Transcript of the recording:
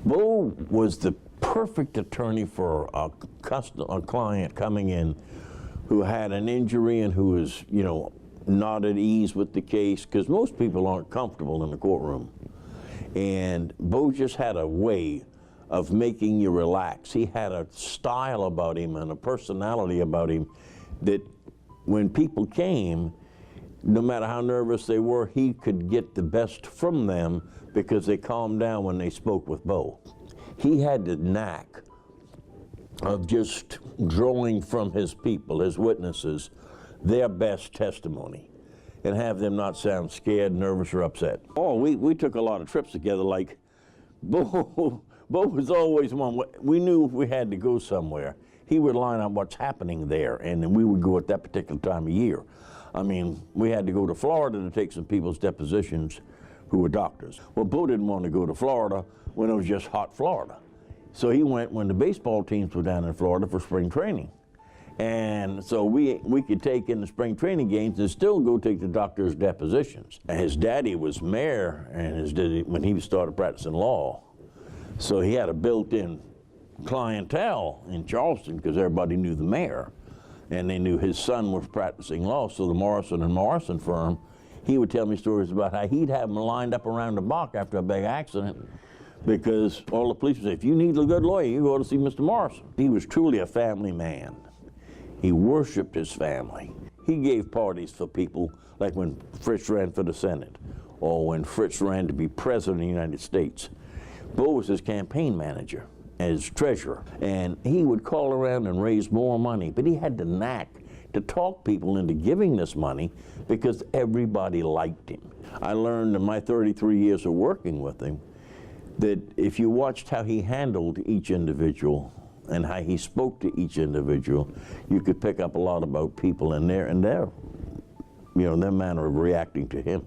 Bo was the perfect attorney for a client coming in who had an injury and who was, you know, not at ease with the case, because most people aren't comfortable in the courtroom. And Bo just had a way of making you relax. He had a style about him and a personality about him that when people came, no matter how nervous they were, he could get the best from them because they calmed down when they spoke with Bo. He had the knack of just drawing from his people, his witnesses, their best testimony and have them not sound scared, nervous, or upset. Oh, we took a lot of trips together. Like, Bo was always one. We knew if we had to go somewhere, he would line up what's happening there, and then we would go at that particular time of year. I mean, we had to go to Florida to take some people's depositions who were doctors. Well, Bo didn't want to go to Florida when it was just hot Florida. So he went when the baseball teams were down in Florida for spring training. And so we could take in the spring training games and still go take the doctor's depositions. And his daddy was mayor when he started practicing law. So he had a built-in clientele in Charleston because everybody knew the mayor. And they knew his son was practicing law, so the Morrison and Morrison firm, he would tell me stories about how he'd have them lined up around the block after a big accident because all the police would say, if you need a good lawyer, you go to see Mr. Morrison. He was truly a family man. He worshiped his family. He gave parties for people, like when Fritz ran for the Senate, or when Fritz ran to be president of the United States. Bo was his campaign manager, as treasurer, and he would call around and raise more money, but he had the knack to talk people into giving this money because everybody liked him. I learned in my 33 years of working with him that if you watched how he handled each individual and how he spoke to each individual, you could pick up a lot about people and their manner of reacting to him.